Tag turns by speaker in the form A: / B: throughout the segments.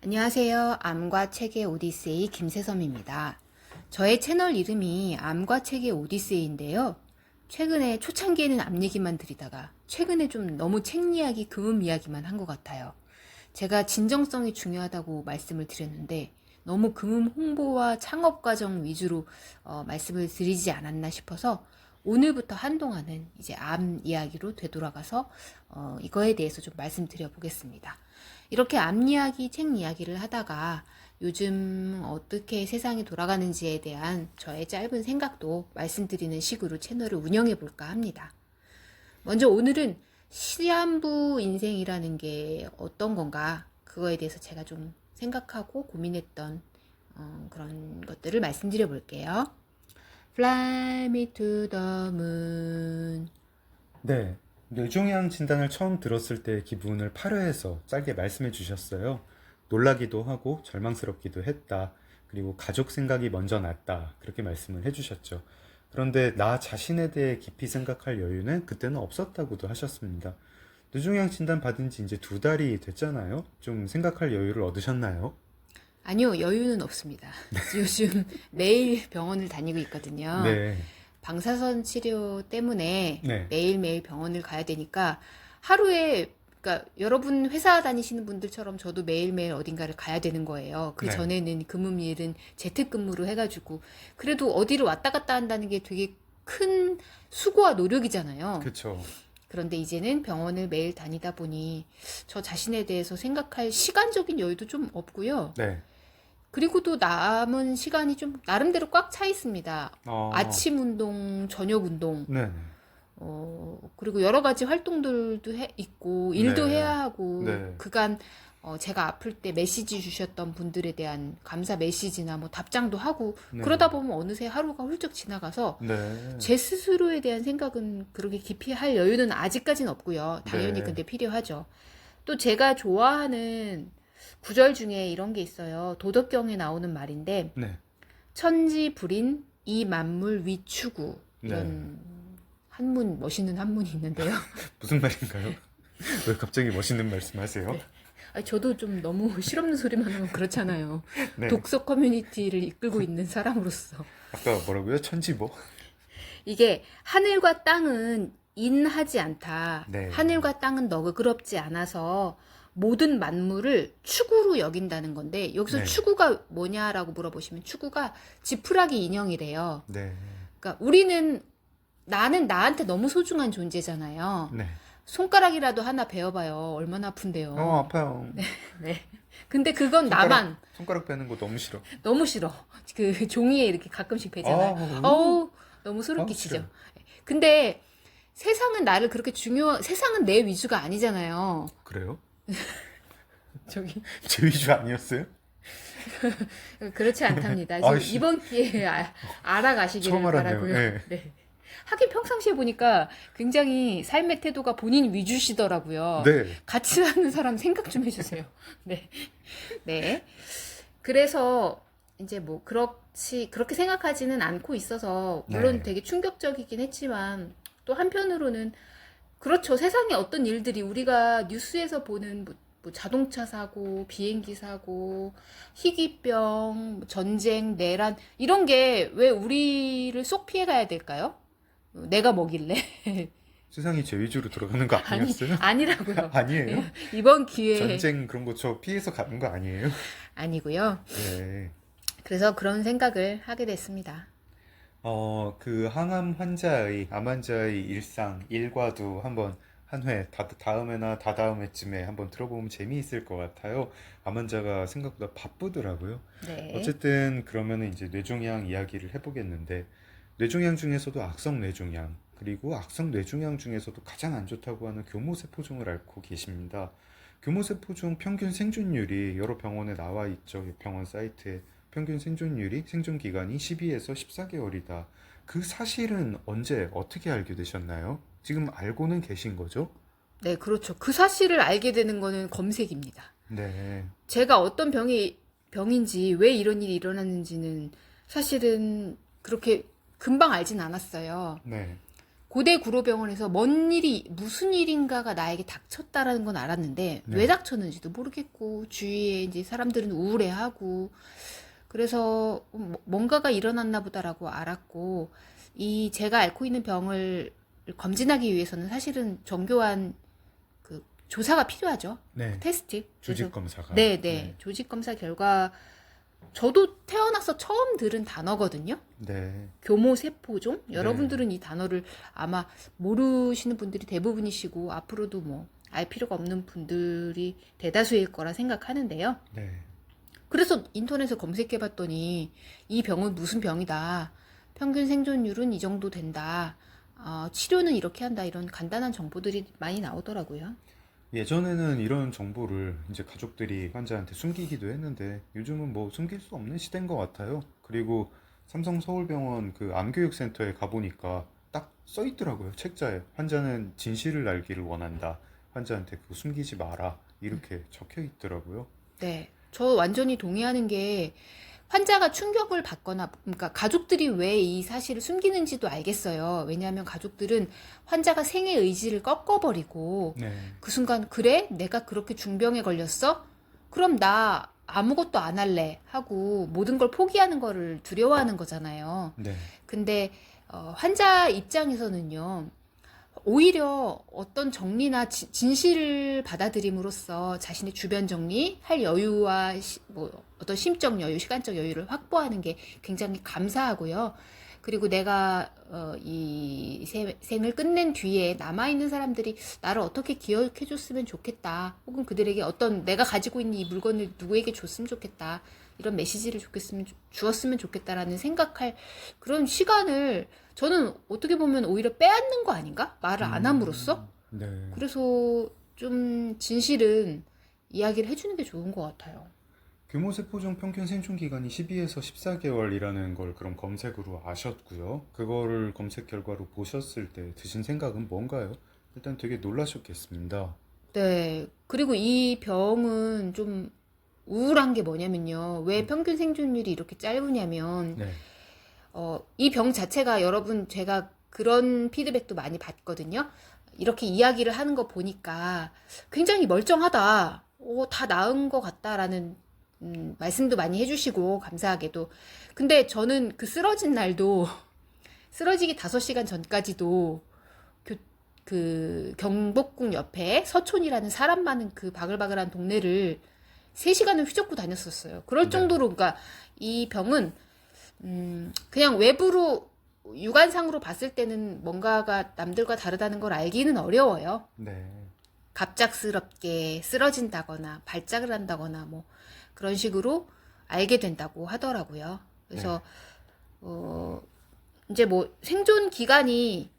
A: 안녕하세요. 암과 책의 오디세이 김세섬입니다. 저의 채널 이름이 암과 책의 오디세이인데요. 최근에 초창기에는 암 얘기만 드리다가 최근에 좀 너무 책 이야기, 금음 이야기만 한 것 같아요. 제가 진정성이 중요하다고 말씀을 드렸는데 너무 금음 홍보와 창업 과정 위주로 말씀을 드리지 않았나 싶어서 오늘부터 한동안은 이제 암 이야기로 되돌아가서 이거에 대해서 좀 말씀드려 보겠습니다. 이렇게 암 이야기, 책 이야기를 하다가 요즘 어떻게 세상이 돌아가는지에 대한 저의 짧은 생각도 말씀드리는 식으로 채널을 운영해 볼까 합니다. 먼저 오늘은 시한부 인생이라는 게 어떤 건가, 그거에 대해서 제가 좀 생각하고 고민했던 그런 것들을 말씀드려 볼게요. Fly me to the moon.
B: 네, 뇌종양 진단을 처음 들었을 때 기분을 8회에서 짧게 말씀해 주셨어요. 놀라기도 하고 절망스럽기도 했다. 그리고 가족 생각이 먼저 났다. 그렇게 말씀을 해주셨죠. 그런데 나 자신에 대해 깊이 생각할 여유는 그때는 없었다고도 하셨습니다. 뇌종양 진단 받은 지 이제 2달이 됐잖아요. 좀 생각할 여유를 얻으셨나요?
A: 아니요, 여유는 없습니다. 요즘 매일 병원을 다니고 있거든요.
B: 네,
A: 방사선 치료 때문에
B: 네,
A: 매일매일 병원을 가야 되니까 하루에, 그러니까 여러분 회사 다니시는 분들처럼 저도 매일매일 어딘가를 가야 되는 거예요. 그
B: 네,
A: 전에는 금음일은 재택근무로 해가지고 그래도 어디를 왔다 갔다 한다는 게 되게 큰 수고와 노력이잖아요.
B: 그쵸.
A: 그런데 이제는 병원을 매일 다니다 보니 저 자신에 대해서 생각할 시간적인 여유도 좀 없고요.
B: 네,
A: 그리고 또 남은 시간이 좀 나름대로 꽉 차 있습니다.
B: 어,
A: 아침 운동, 저녁 운동,
B: 네,
A: 그리고 여러 가지 활동들도 있고, 일도
B: 네,
A: 해야 하고,
B: 네,
A: 그간, 제가 아플 때 메시지 주셨던 분들에 대한 감사 메시지나 뭐 답장도 하고,
B: 네,
A: 그러다 보면 어느새 하루가 훌쩍 지나가서,
B: 네,
A: 제 스스로에 대한 생각은 그렇게 깊이 할 여유는 아직까지는 없고요. 당연히
B: 네,
A: 근데 필요하죠. 또 제가 좋아하는 구절 중에 이런 게 있어요. 도덕경에 나오는 말인데,
B: 네,
A: 천지불인 이 만물 위추구,
B: 네.
A: 이런 멋있는 한문이 있는데요.
B: 무슨 말인가요? 왜 갑자기 멋있는 말씀하세요?
A: 네. 저도 좀 너무 실없는 소리만 하면 그렇잖아요.
B: 네.
A: 독서 커뮤니티를 이끌고 있는 사람으로서.
B: 아까 뭐라고요? 천지 뭐?
A: 이게 하늘과 땅은 인하지 않다.
B: 네.
A: 하늘과 땅은 너그럽지 않아서 모든 만물을 축으로 여긴다는 건데, 여기서
B: 네.
A: 축구가 뭐냐라고 물어보시면 축구가 지푸라기 인형이래요.
B: 네.
A: 그러니까 나는 나한테 너무 소중한 존재잖아요.
B: 네.
A: 손가락이라도 하나 베어봐요. 얼마나 아픈데요.
B: 아파요.
A: 네. 근데 그건 나만
B: 손가락 빼는 거 너무 싫어.
A: 너무 싫어. 그 종이에 이렇게 가끔씩 베잖아요.
B: 아,
A: 어우, 너무 소름
B: 아,
A: 끼치죠.
B: 싫어요.
A: 근데 세상은 나를 그렇게 세상은 내 위주가 아니잖아요.
B: 그래요?
A: 저기,
B: 제 위주 아니었어요?
A: 그렇지 않답니다.
B: 아이씨.
A: 이번 기회에 알아가시기를
B: 처음 알았네요.
A: 바라고요.
B: 네.
A: 네. 하긴 평상시에 보니까 굉장히 삶의 태도가 본인 위주시더라고요.
B: 네.
A: 같이 사는 사람 생각 좀 해주세요. 네. 네. 그래서 이제 뭐 그렇게 생각하지는 않고 있어서 물론
B: 네.
A: 되게 충격적이긴 했지만 또 한편으로는 그렇죠. 세상에 어떤 일들이 우리가 뉴스에서 보는 뭐 자동차 사고, 비행기 사고, 희귀병, 뭐 전쟁, 내란 이런 게 왜 우리를 쏙 피해가야 될까요? 내가 뭐길래?
B: 세상이 제 위주로 들어가는 거 아니었어요?
A: 아니라고요.
B: 아니에요?
A: 이번 기회에
B: 전쟁 그런 거 저 피해서 가는 거 아니에요?
A: 아니고요.
B: 네.
A: 그래서 그런 생각을 하게 됐습니다.
B: 그 항암 환자의, 암 환자의 일상, 일과도 한번 한 회, 다음에나 다다음해쯤에 한번 들어보면 재미있을 것 같아요. 암 환자가 생각보다 바쁘더라고요.
A: 네.
B: 어쨌든 그러면은 이제 뇌종양 이야기를 해보겠는데, 뇌종양 중에서도 악성 뇌종양, 그리고 악성 뇌종양 중에서도 가장 안 좋다고 하는 교모세포종을 앓고 계십니다. 교모세포종 평균 생존율이 여러 병원에 나와 있죠. 병원 사이트에. 평균 생존율이 생존 기간이 12에서 14개월이다. 그 사실은 언제 어떻게 알게 되셨나요? 지금 알고는 계신 거죠?
A: 네, 그렇죠. 그 사실을 알게 되는 거는 검색입니다.
B: 네.
A: 제가 어떤 병인지, 왜 이런 일이 일어났는지는 사실은 그렇게 금방 알진 않았어요.
B: 네.
A: 고대 구로병원에서 뭔 일이 무슨 일인가가 나에게 닥쳤다라는 건 알았는데
B: 네.
A: 왜 닥쳤는지도 모르겠고 주위에 이제 사람들은 우울해하고 그래서 뭔가가 일어났나 보다라고 알았고 이 제가 앓고 있는 병을 검진하기 위해서는 사실은 정교한 그 조사가 필요하죠.
B: 네.
A: 테스트.
B: 조직 검사가.
A: 네. 조직 검사 결과 저도 태어나서 처음 들은 단어거든요.
B: 네.
A: 교모세포종? 여러분들은 이 단어를 아마 모르시는 분들이 대부분이시고 앞으로도 뭐 알 필요가 없는 분들이 대다수일 거라 생각하는데요.
B: 네.
A: 그래서 인터넷에 검색해봤더니 이 병은 무슨 병이다. 평균 생존율은 이 정도 된다. 치료는 이렇게 한다. 이런 간단한 정보들이 많이 나오더라고요.
B: 예전에는 이런 정보를 이제 가족들이 환자한테 숨기기도 했는데 요즘은 뭐 숨길 수 없는 시대인 것 같아요. 그리고 삼성 서울병원 그 암교육센터에 가보니까 딱 써 있더라고요. 책자에 환자는 진실을 알기를 원한다. 환자한테 그거 숨기지 마라. 이렇게 적혀 있더라고요.
A: 네. 저 완전히 동의하는 게 환자가 충격을 받거나, 그러니까 가족들이 왜 이 사실을 숨기는지도 알겠어요. 왜냐하면 가족들은 환자가 생의 의지를 꺾어버리고
B: 네.
A: 그 순간, 그래? 내가 그렇게 중병에 걸렸어? 그럼 나 아무것도 안 할래 하고 모든 걸 포기하는 거를 두려워하는 거잖아요.
B: 네.
A: 근데 환자 입장에서는요. 오히려 어떤 정리나 진실을 받아들임으로써 자신의 주변 정리할 여유와 뭐 어떤 심적 여유, 시간적 여유를 확보하는 게 굉장히 감사하고요. 그리고 내가 이 생을 끝낸 뒤에 남아있는 사람들이 나를 어떻게 기억해줬으면 좋겠다. 혹은 그들에게 어떤 내가 가지고 있는 이 물건을 누구에게 줬으면 좋겠다. 이런 메시지를 주었으면 좋겠다라는 생각할 그런 시간을 저는 어떻게 보면 오히려 빼앗는 거 아닌가? 말을 안 함으로써?
B: 네.
A: 그래서 좀 진실은 이야기를 해주는 게 좋은 것 같아요.
B: 교모세포종 평균 생존 기간이 12에서 14개월이라는 걸 그럼 검색으로 아셨고요. 그거를 검색 결과로 보셨을 때 드신 생각은 뭔가요? 일단 되게 놀라셨겠습니다.
A: 네. 그리고 이 병은 좀 우울한 게 뭐냐면요. 왜 평균 생존율이 이렇게 짧으냐면,
B: 네.
A: 이 병 자체가 여러분 제가 그런 피드백도 많이 받거든요. 이렇게 이야기를 하는 거 보니까 굉장히 멀쩡하다. 다 나은 것 같다라는 말씀도 많이 해주시고 감사하게도. 근데 저는 그 쓰러진 날도 쓰러지기 5시간 전까지도 그 경복궁 옆에 서촌이라는 사람 많은 그 바글바글한 동네를 3시간을 휘젓고 다녔었어요. 그럴
B: 네.
A: 정도로 그러니까 이 병은 그냥 외부로 육안상으로 봤을 때는 뭔가가 남들과 다르다는 걸 알기는 어려워요.
B: 네.
A: 갑작스럽게 쓰러진다거나 발작을 한다거나 뭐 그런 식으로 알게 된다고 하더라고요. 그래서 이제 뭐 생존 기간이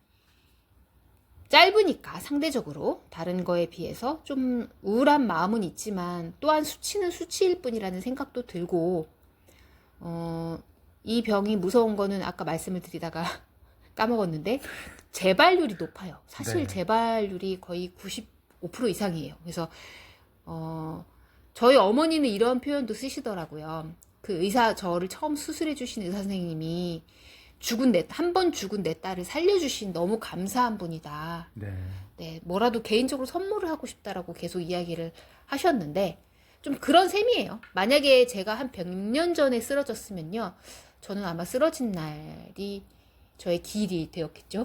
A: 짧으니까 상대적으로 다른 거에 비해서 좀 우울한 마음은 있지만 또한 수치는 수치일 뿐이라는 생각도 들고 이 병이 무서운 거는 아까 말씀을 드리다가 까먹었는데 재발률이 높아요. 사실
B: 네.
A: 재발률이 거의 95% 이상이에요. 그래서 저희 어머니는 이런 표현도 쓰시더라고요. 그 저를 처음 수술해 주신 의사 선생님이 한 번 죽은 내 딸을 살려주신 너무 감사한 분이다.
B: 네.
A: 네, 뭐라도 개인적으로 선물을 하고 싶다라고 계속 이야기를 하셨는데 좀 그런 셈이에요. 만약에 제가 한 100년 전에 쓰러졌으면요. 저는 아마 쓰러진 날이 저의 기일이 되었겠죠.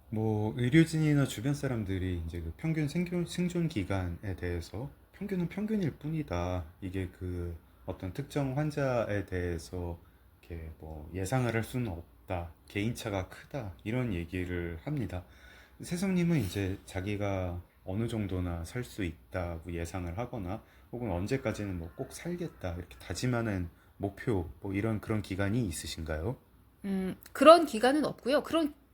B: 뭐 의료진이나 주변 사람들이 이제 그 평균 생존 기간에 대해서 평균은 평균일 뿐이다. 이게 그 어떤 특정 환자에 대해서 이렇게 뭐 예상을 할 수는 없다. 개인차가 크다. 이런 얘기를 합니다. 세성님은 이제 자기가 어느 정도나 살 수 있다고 예상을 하거나 혹은 언제까지는 뭐 꼭 살겠다 이렇게 다짐하는 목표 뭐 이런 그런 기간이 있으신가요?
A: 그런 기간은 없고요.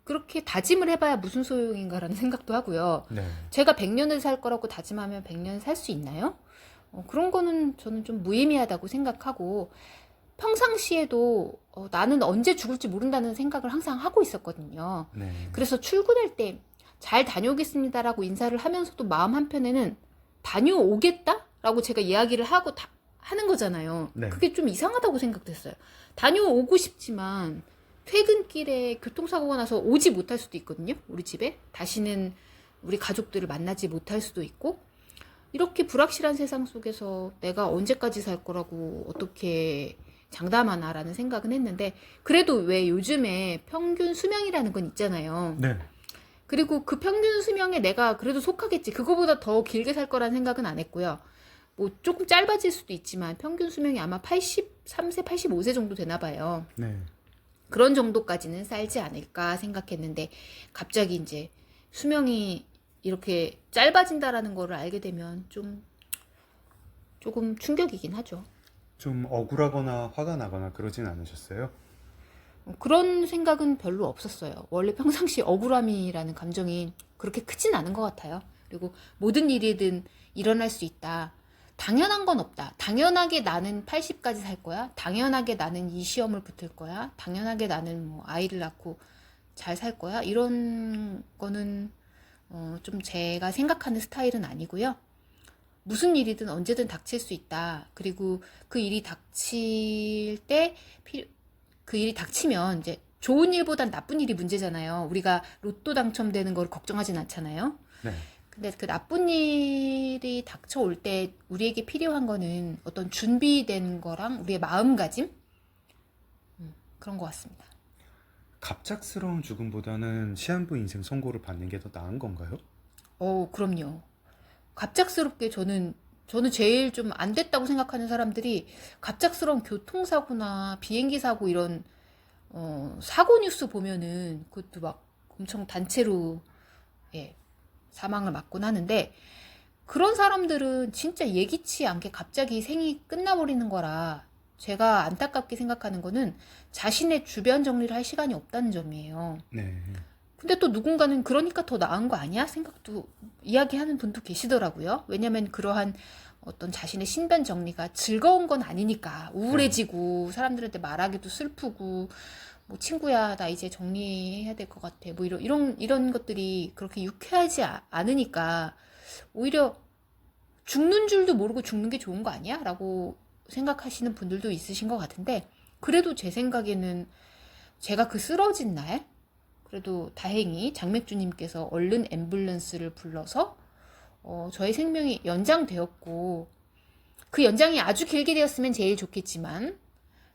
A: 그렇게 다짐을 해봐야 무슨 소용인가라는 생각도 하고요.
B: 네.
A: 제가 100년을 살 거라고 다짐하면 100년 살 수 있나요? 그런 거는 저는 좀 무의미하다고 생각하고 평상시에도 나는 언제 죽을지 모른다는 생각을 항상 하고 있었거든요.
B: 네.
A: 그래서 출근할 때 잘 다녀오겠습니다라고 인사를 하면서도 마음 한편에는 다녀오겠다라고 제가 이야기를 하고 하는 거잖아요.
B: 네.
A: 그게 좀 이상하다고 생각됐어요. 다녀오고 싶지만 퇴근길에 교통사고가 나서 오지 못할 수도 있거든요. 우리 집에. 다시는 우리 가족들을 만나지 못할 수도 있고, 이렇게 불확실한 세상 속에서 내가 언제까지 살 거라고 어떻게 장담하나라는 생각은 했는데, 그래도 왜 요즘에 평균 수명이라는 건 있잖아요.
B: 네.
A: 그리고 그 평균 수명에 내가 그래도 속하겠지. 그거보다 더 길게 살 거라는 생각은 안 했고요. 뭐 조금 짧아질 수도 있지만 평균 수명이 아마 83세, 85세 정도 되나 봐요.
B: 네.
A: 그런 정도까지는 살지 않을까 생각했는데 갑자기 이제 수명이 이렇게 짧아진다라는 거를 알게 되면 조금 충격이긴 하죠.
B: 좀 억울하거나 화가 나거나 그러진 않으셨어요?
A: 그런 생각은 별로 없었어요. 원래 평상시 억울함이라는 감정이 그렇게 크진 않은 것 같아요. 그리고 모든 일이든 일어날 수 있다. 당연한 건 없다. 당연하게 나는 80까지 살 거야. 당연하게 나는 이 시험을 붙을 거야. 당연하게 나는 뭐 아이를 낳고 잘 살 거야. 이런 거는 좀 제가 생각하는 스타일은 아니고요. 무슨 일이든 언제든 닥칠 수 있다. 그리고 그 일이 닥칠 때 그 일이 닥치면 이제 좋은 일보단 나쁜 일이 문제잖아요. 우리가 로또 당첨되는 걸 걱정하진 않잖아요.
B: 네.
A: 근데 그 나쁜 일이 닥쳐올 때 우리에게 필요한 거는 어떤 준비된 거랑 우리의 마음가짐? 그런 것 같습니다.
B: 갑작스러운 죽음보다는 시한부 인생 선고를 받는 게 더 나은 건가요?
A: 그럼요. 갑작스럽게 저는 제일 좀 안 됐다고 생각하는 사람들이 갑작스러운 교통사고나 비행기 사고 이런 사고 뉴스 보면은 그것도 막 엄청 단체로 예, 사망을 맞곤 하는데 그런 사람들은 진짜 예기치 않게 갑자기 생이 끝나버리는 거라 제가 안타깝게 생각하는 거는 자신의 주변 정리를 할 시간이 없다는 점이에요.
B: 네.
A: 근데 또 누군가는 그러니까 더 나은 거 아니야? 생각도 이야기하는 분도 계시더라고요. 왜냐면 그러한 어떤 자신의 신변 정리가 즐거운 건 아니니까 우울해지고 사람들한테 말하기도 슬프고 뭐 친구야 나 이제 정리해야 될 것 같아 뭐 이런 것들이 그렇게 유쾌하지 않으니까 오히려 죽는 줄도 모르고 죽는 게 좋은 거 아니야? 라고 생각하시는 분들도 있으신 것 같은데 그래도 제 생각에는 제가 그 쓰러진 날 그래도 다행히 장맥주님께서 얼른 앰뷸런스를 불러서 저의 생명이 연장되었고 그 연장이 아주 길게 되었으면 제일 좋겠지만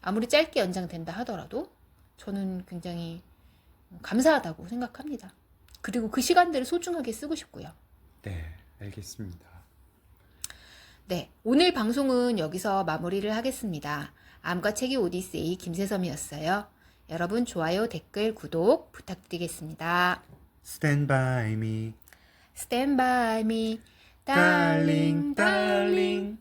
A: 아무리 짧게 연장된다 하더라도 저는 굉장히 감사하다고 생각합니다. 그리고 그 시간들을 소중하게 쓰고 싶고요.
B: 네, 알겠습니다.
A: 네, 오늘 방송은 여기서 마무리를 하겠습니다. 암과 책의 오디세이 김세섬이었어요. 여러분 좋아요, 댓글, 구독 부탁드리겠습니다.
B: Stand by me,
A: Stand by me,
B: darling,
A: darling,
B: darling.